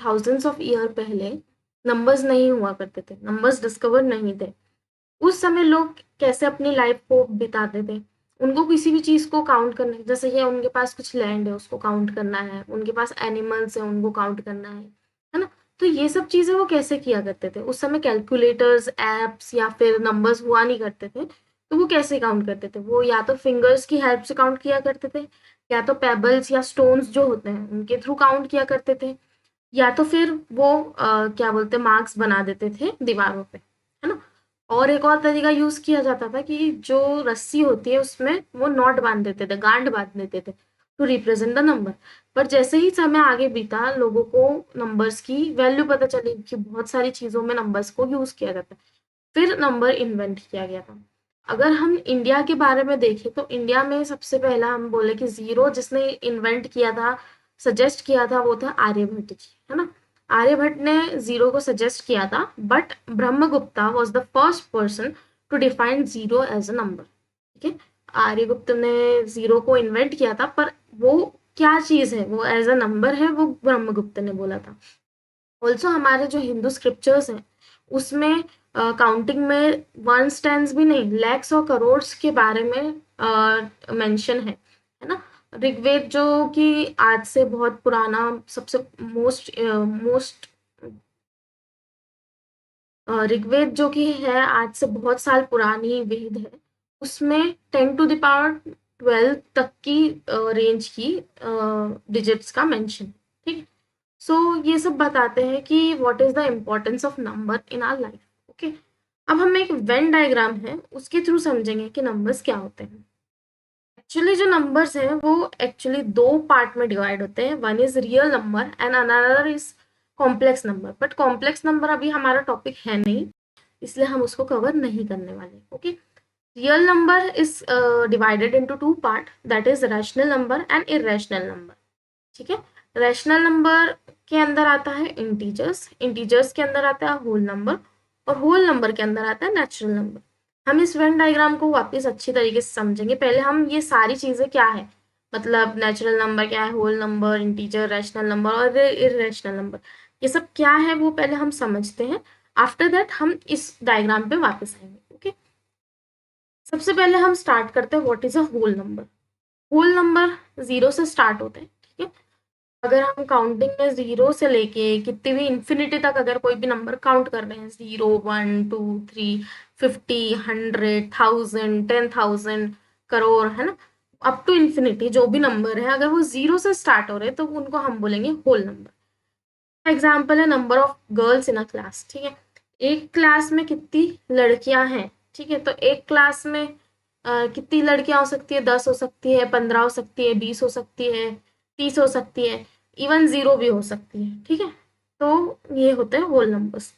Thousands of year पहले numbers नहीं हुआ करते थे, नंबर्स डिस्कवर नहीं थे। उस समय लोग कैसे अपनी लाइफ को बिताते थे? उनको किसी भी चीज़ को काउंट करना है, जैसे कि उनके पास कुछ लैंड है उसको काउंट करना है, उनके पास एनिमल्स है उनको काउंट करना है ना? तो ये सब चीज़ें वो कैसे किया करते थे? उस समय कैलकुलेटर्स, एप्स या फिर नंबर्स हुआ नहीं करते थे, तो वो कैसे काउंट करते थे? वो या तो फिंगर्स की हेल्प से काउंट किया करते थे, या तो पेबल्स या स्टोन्स जो होते हैं उनके थ्रू काउंट किया करते थे, या तो फिर वो क्या बोलते हैं, मार्क्स बना देते थे दीवारों पे, है ना? और एक और तरीका यूज किया जाता था कि जो रस्सी होती है उसमें वो नॉट बांध देते थे, गांठ बांध देते थे टू रिप्रेजेंट द नंबर। पर जैसे ही समय आगे बीता, लोगों को नंबर्स की वैल्यू पता चली कि बहुत सारी चीजों में नंबर्स को यूज किया जाता है, फिर नंबर इन्वेंट किया गया था। अगर हम इंडिया के बारे में देखें तो इंडिया में सबसे पहला हम बोले कि जीरो जिसने इन्वेंट किया था, सजेस्ट किया था, वो था आर्यभट्ट जी, है ना? आर्यभट्ट ने जीरो को सजेस्ट किया था, but Brahmagupta was the first person to define zero as a number. ठीक है, आर्यभट्ट ने जीरो को इन्वेंट किया था, पर वो क्या चीज है, वो एज अ नंबर है, वो ब्रह्मगुप्त ने बोला था। ऑल्सो हमारे जो हिंदू स्क्रिप्चर्स हैं उसमें काउंटिंग में वंस टेंस भी नहीं, लैक्स और करोड्स के बारे में मेंशन है ना? ऋग्वेद जो कि आज से बहुत पुराना, सबसे मोस्ट ऋग्वेद जो कि है आज से बहुत साल पुरानी वेद है, उसमें 10⁻12 तक की रेंज की डिजिट्स का मेंशन है। ठीक, सो ये सब बताते हैं कि what is the importance of number in our life. Okay, अब हम एक वेन डायग्राम है उसके थ्रू समझेंगे कि नंबर्स क्या होते हैं। एक्चुअली जो नंबर्स हैं वो एक्चुअली दो पार्ट में डिवाइड होते हैं, one is real number and another is complex number. But complex number अभी हमारा टॉपिक है नहीं, इसलिए हम उसको कवर नहीं करने वाले। Okay, real number is divided into two part, that is rational number and irrational number. ठीक है, रैशनल नंबर के अंदर आता है इंटीजर्स, इंटीजर्स के अंदर आता है होल नंबर, और होल नंबर के अंदर आता है नेचुरल नंबर। हम इस वेन डायग्राम को वापस अच्छी तरीके से समझेंगे। पहले हम ये सारी चीजें क्या है, मतलब नेचुरल नंबर क्या है, whole number, integer, rational number और इरेशनल नंबर, ये सब क्या है वो पहले हम समझते हैं। आफ्टर दैट हम इस डायग्राम पे वापस आएंगे। ओके, सबसे पहले हम स्टार्ट करते हैं what is a whole number. Whole number zero से स्टार्ट होते हैं। ठीक है, अगर हम काउंटिंग में जीरो से लेके कितनी भी इंफिनिटी तक अगर कोई भी नंबर काउंट कर रहे हैं, 0, 1, 2, 3, 50, 100, 1000, 10,000, करोड़, है ना, अप टू इंफिनिटी जो भी नंबर है, अगर वो जीरो से स्टार्ट हो रहे हैं तो उनको हम बोलेंगे होल नंबर। एग्जाम्पल है number of girls in a class. ठीक है, एक क्लास में कितनी लड़कियां हैं? ठीक है, तो एक क्लास में कितनी लड़कियां हो सकती है? 10 हो सकती है, 15 हो सकती है, 20 हो सकती है, 30 हो सकती है, इवन जीरो भी हो सकती है। ठीक है, तो ये होते हैं whole numbers.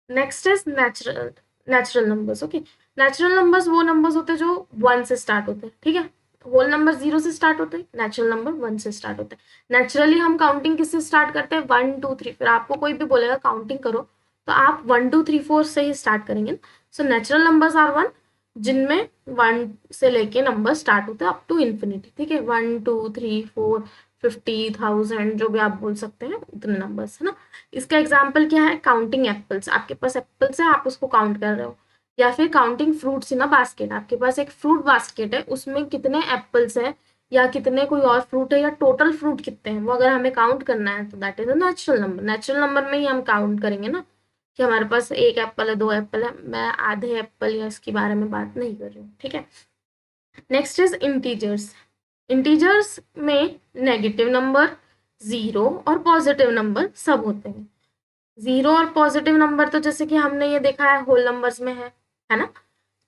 Next is natural natural numbers. Okay, natural numbers वो नंबर्स होते हैं जो वन से स्टार्ट होते हैं। ठीक है, होल नंबर जीरो से स्टार्ट होते हैं, नेचुरल नंबर वन से स्टार्ट होते हैं। नेचुरली हम काउंटिंग किससे स्टार्ट करते हैं? 1, 2, 3। फिर आपको कोई भी बोलेगा काउंटिंग करो तो आप 1, 2, 3, 4 से ही स्टार्ट करेंगे। So natural numbers are one, जिनमें वन से लेके नंबर स्टार्ट होते हैं अप टू इन्फिनिटी। ठीक है, 1, 2, 3, 4, 50,000, जो भी आप बोल सकते हैं उतने नंबर्स, है ना? इसका एग्जाम्पल क्या है? Counting apples. आपके पास एप्पल्स है, आप उसको काउंट कर रहे हो। या फिर counting fruits in a basket, आपके पास एक फ्रूट बास्केट है, उसमें कितने एप्पल्स है या कितने कोई और फ्रूट है या टोटल फ्रूट कितने हैं, वो अगर हमें काउंट करना है तो that is a natural number. Natural number में ही हम काउंट करेंगे ना कि हमारे पास एक एप्पल है, दो एप्पल है। मैं आधे एप्पल या इसके बारे में बात नहीं कर रही हूँ। ठीक है, नेक्स्ट इज इंटीजर्स। इंटीजर्स में नेगेटिव नंबर, जीरो और पॉजिटिव नंबर सब होते हैं। जीरो और पॉजिटिव नंबर तो जैसे कि हमने ये देखा है होल नंबर्स में है ना?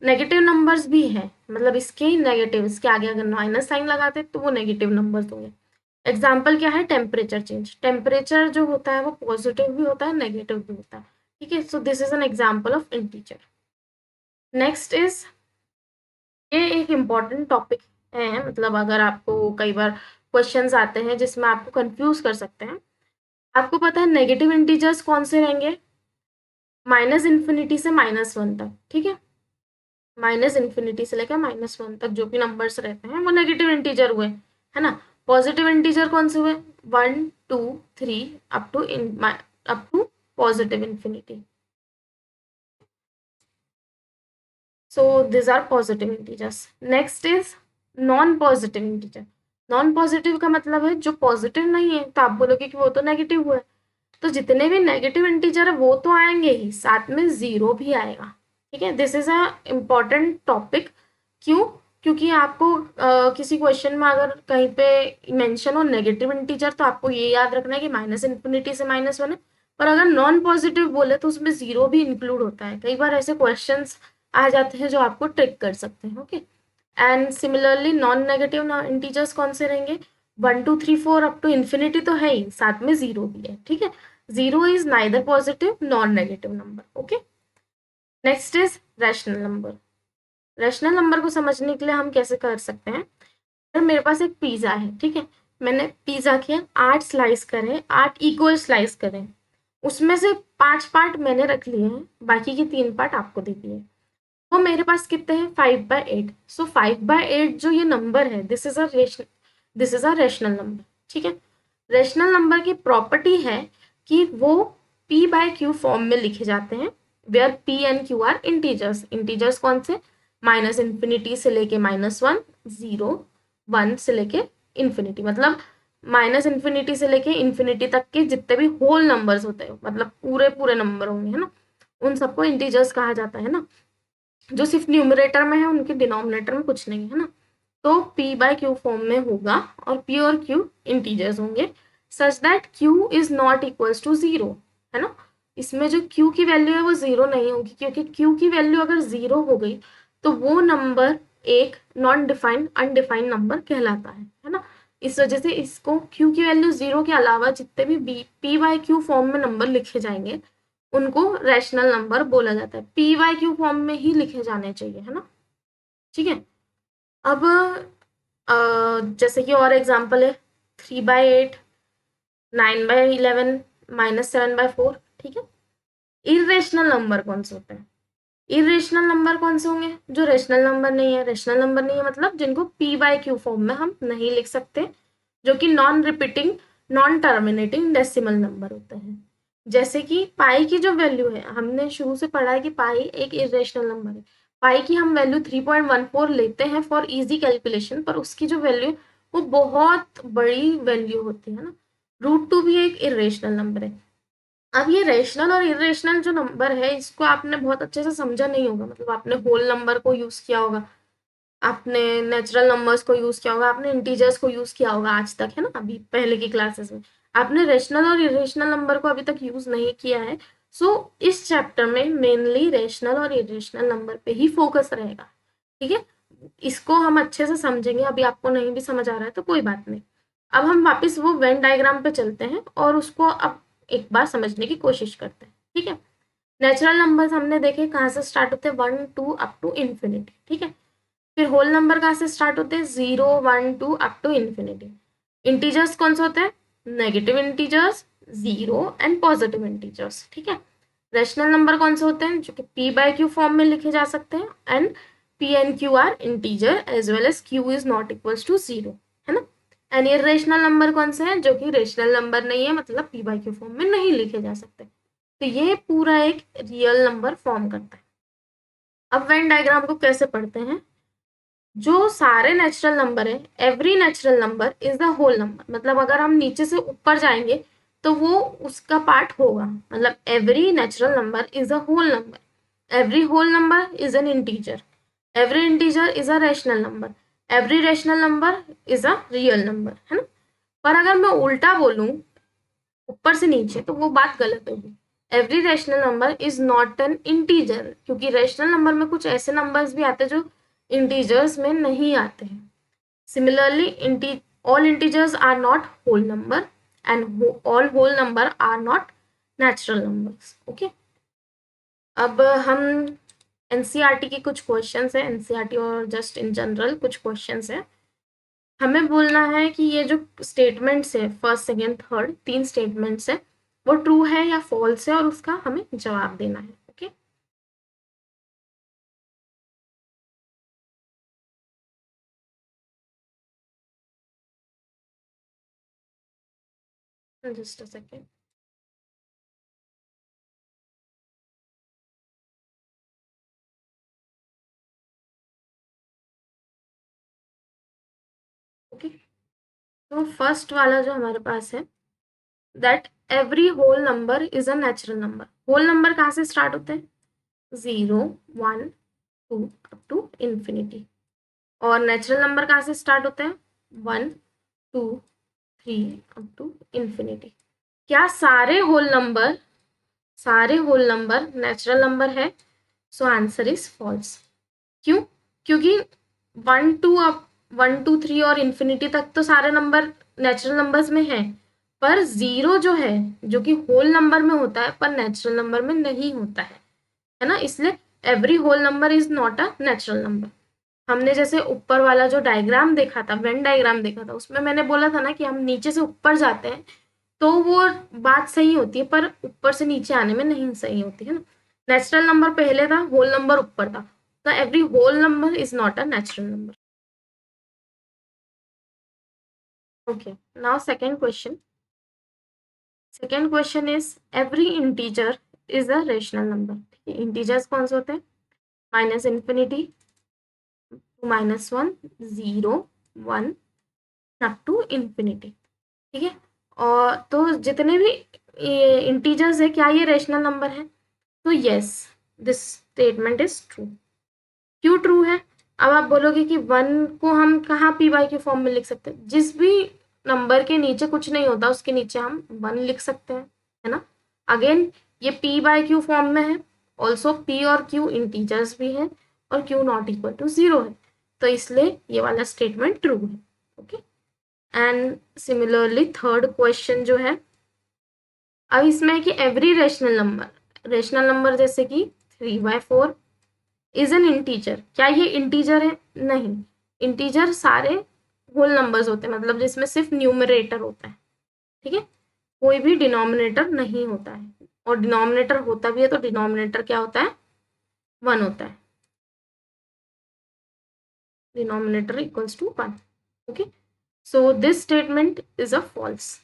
नेगेटिव नंबर्स भी है, मतलब इसके नेगेटिव, इसके आगे अगर माइनस साइन लगाते तो वो नेगेटिव नंबर्स होंगे। एग्जाम्पल क्या है? Temperature change. टेम्परेचर जो होता है वो पॉजिटिव भी होता है, नेगेटिव भी होता है। ठीक है, so this is an example of integer. Next is, ये एक इम्पॉर्टेंट टॉपिक है, मतलब अगर आपको कई बार क्वेश्चंस आते हैं जिसमें आपको कंफ्यूज कर सकते हैं। आपको पता है नेगेटिव इंटीजर्स कौन से रहेंगे? माइनस इन्फिनिटी से -1 तक। ठीक है, माइनस इन्फिनिटी से लेकर -1 तक जो भी नंबर्स रहते हैं वो नेगेटिव इंटीजर हुए, है ना? पॉजिटिव इंटीजर कौन से हुए? 1, 2 3 up to positive infinity. So these are positive integers. Next is non positive integer. Non positive का मतलब है जो पॉजिटिव नहीं है, तो आप बोलोगे कि वो तो नेगेटिव हुआ है, तो जितने भी नेगेटिव इंटीजर है वो तो आएंगे ही, साथ में जीरो भी आएगा. ठीक है, this is a important topic. क्यों? क्योंकि आपको किसी क्वेश्चन में अगर कहीं पे मेंशन हो नेगेटिव इंटीजर, तो आपको ये याद रखना है कि माइनस इन्फिनिटी से -1 है. पर अगर नॉन पॉजिटिव बोले तो उसमें जीरो भी इंक्लूड होता है. कई बार ऐसे क्वेश्चंस आ जाते हैं जो आपको ट्रिक कर सकते हैं. Okay, and similarly non negative integers कौन से रहेंगे? 1 2 3 4 अप टू इन्फिनिटी तो है ही, साथ में जीरो भी है. ठीक है, zero is neither positive nor negative number. Okay, next is rational number. Rational number को समझने के लिए हम कैसे कर सकते हैं? अगर मेरे पास एक पिज्जा है, ठीक है, मैंने पिज्जा के 8 स्लाइस करे, 8 इक्वल स्लाइस करे, उसमें से 5 पार्ट मैंने रख लिए हैं, बाकी के 3 पार्ट आपको दे दिए. वो मेरे पास कितने हैं? 5/8. सो 5/8 जो ये नंबर है, this is a rational number. ठीक है, रेशनल नंबर की प्रॉपर्टी है कि वो p/q फॉर्म में लिखे जाते हैं, where p and q are integers. Integers कौन से? माइनस इन्फिनिटी से लेके -1, 0, 1 से लेके इन्फिनिटी, मतलब माइनस इन्फिनिटी से लेके इन्फिनिटी तक के जितने भी होल नंबर्स होते हैं, मतलब पूरे पूरे नंबर होंगे, है ना, उन सबको इंटीजर्स कहा जाता है ना. जो सिर्फ न्यूमरेटर में है उनके डिनोमिनेटर में कुछ नहीं है ना. तो p/q फॉर्म में होगा और p और q इंटीजर्स होंगे, such that q is not equals to 0, है ना. इसमें जो q की वैल्यू है वो 0 नहीं होगी, क्योंकि q की वैल्यू अगर 0 हो गई तो वो नंबर एक नॉन डिफाइंड अनडिफाइंड नंबर कहलाता है ना. इस वजह से इसको q की वैल्यू 0 के अलावा जितने भी p/q फॉर्म में नंबर लिखे जाएंगे उनको रैशनल नंबर बोला जाता है. p/q फॉर्म में ही लिखे जाने चाहिए, है ना. ठीक है, अब जैसे कि और एग्जांपल है 3/8, 9/11, -7/4. ठीक है, इरेशनल नंबर कौन से होते हैं? इरेशनल नंबर कौन से होंगे? जो रेशनल नंबर नहीं है. रेशनल नंबर नहीं है मतलब जिनको p/q फॉर्म में हम नहीं लिख सकते, जो कि non repeating non terminating decimal number होते हैं. जैसे कि पाई की जो वैल्यू है, हमने शुरू से पढ़ा है कि पाई एक इरेशनल नंबर है. पाई की हम वैल्यू 3.14 लेते हैं फॉर इजी कैलकुलेशन, पर उसकी जो वैल्यू वो बहुत बड़ी वैल्यू होती है ना. √2 भी एक इरेशनल नंबर है. अब ये रेशनल और इरेशनल जो नंबर है इसको आपने बहुत अच्छे से समझा नहीं होगा, मतलब आपने होल नंबर को यूज किया होगा, आपने नेचुरल नंबर्स को यूज किया होगा, आपने इंटीजर्स को यूज किया होगा आज तक, है ना, अभी पहले की क्लासेस में. आपने रेशनल और इरेशनल नंबर को अभी तक यूज नहीं किया है. सो इस चैप्टर में मेनली रेशनल और इरेशनल नंबर पे ही फोकस रहेगा. ठीक है, इसको हम अच्छे से समझेंगे. अभी आपको नहीं भी समझ आ रहा है तो कोई बात नहीं. अब हम वापस वो वेन डायग्राम पे चलते हैं और उसको अब एक बार समझने की कोशिश करते हैं. ठीक है, नेचुरल नंबर्स हमने देखे कहाँ से स्टार्ट होते हैं, 1 2 अप टू इन्फिनिटी. ठीक है, फिर होल नंबर कहाँ से स्टार्ट होते हैं, 0 1 2 अप टू इन्फिनिटी. इंटीजर्स कौन से होते हैं? Negative integers, zero and positive integers. ठीक है, रेशनल नंबर कौन से होते हैं? जो कि p/q फॉर्म में लिखे जा सकते हैं, and p and q are integer as well as q is not equals to 0, है ना. एंड इरेशनल नंबर कौन से हैं? जो कि रेशनल नंबर नहीं है, मतलब p/q फॉर्म में नहीं लिखे जा सकते. तो ये पूरा एक रियल नंबर फॉर्म करता है. अब वेन डायग्राम को कैसे पढ़ते हैं? जो सारे नेचुरल नंबर है, every natural number is the whole number, मतलब अगर हम नीचे से ऊपर जाएंगे तो वो उसका पार्ट होगा, मतलब every natural number is a whole number, every whole number is an integer, every integer is a rational number, every rational number is a real number, है ना. पर अगर मैं उल्टा बोलूं ऊपर से नीचे तो वो बात गलत होगी. Every rational number is not an integer, क्योंकि रैशनल नंबर में कुछ ऐसे नंबर्स भी आते हैं जो इंटीजर्स में नहीं आते हैं. Similarly, all integers are not whole number and all whole number are not natural numbers. Okay. अब हम एनसीईआरटी के कुछ क्वेश्चंस है, एनसीईआरटी और जस्ट इन जनरल कुछ क्वेश्चंस है. हमें बोलना है कि ये जो स्टेटमेंट्स है, फर्स्ट सेकेंड थर्ड 3 स्टेटमेंट्स है, वो ट्रू है या फॉल्स है और उसका हमें जवाब देना है. Okay. Just a second. Okay, तो फर्स्ट वाला जो हमारे पास है, that every whole number is a natural number. Whole number कहाँ से स्टार्ट होते हैं? 0, 1, 2 अप टू इन्फिनिटी। और नेचुरल नंबर कहाँ से स्टार्ट होते हैं? 1, 2, 3 अप टू इन्फिनिटी। क्या सारे होल नंबर नेचुरल नंबर है? So answer is false. क्यों? क्योंकि 1, 2, 3 और इन्फिनिटी तक तो सारे नंबर नेचुरल नंबर्स में हैं, पर जीरो जो है, जो कि होल नंबर में होता है पर नेचुरल नंबर में नहीं होता है ना, इसलिए every whole number is not a natural number. हमने जैसे ऊपर वाला जो डायग्राम देखा था, वेन डायग्राम देखा था, उसमें मैंने बोला था ना कि हम नीचे से ऊपर जाते हैं तो वो बात सही होती है, पर ऊपर से नीचे आने में नहीं सही होती है ना। नेचुरल नंबर पहले था, होल नंबर ऊपर था, तो every whole number is not a natural number. Okay, now second question. Second question is every integer is a rational number. Integers कौन से होते हैं? Minus infinity, -1, 0, 1 up to infinity. ठीक है, और तो जितने भी इंटीजर्स है, क्या ये रेशनल नंबर है? तो yes, this statement is true. क्यों ट्रू है? अब आप बोलोगे कि 1 को हम कहाँ पी वाई के फॉर्म में लिख सकते हैं? जिस भी नंबर के नीचे कुछ नहीं होता उसके नीचे हम 1 लिख सकते हैं, है ना। अगेन ये पी बाई क्यू फॉर्म में है, ऑल्सो पी और क्यू इंटीजर्स भी है और क्यू नॉट इक्वल टू 0 है, तो इसलिए ये वाला स्टेटमेंट ट्रू है। Okay, and similarly third question जो है, अब इसमें है कि एवरी रेशनल नंबर जैसे कि 3/4 इज एन इंटीजर। क्या ये इंटीजर है? नहीं, इंटीजर सारे होल नंबर्स होते हैं, मतलब जिसमें सिर्फ न्यूमरेटर होता है। ठीक है, कोई भी डिनोमिनेटर नहीं होता है, और डिनोमिनेटर होता भी है तो डिनोमिनेटर क्या होता है? 1 होता है। Denominator equals to 1। Okay, so this statement is a false.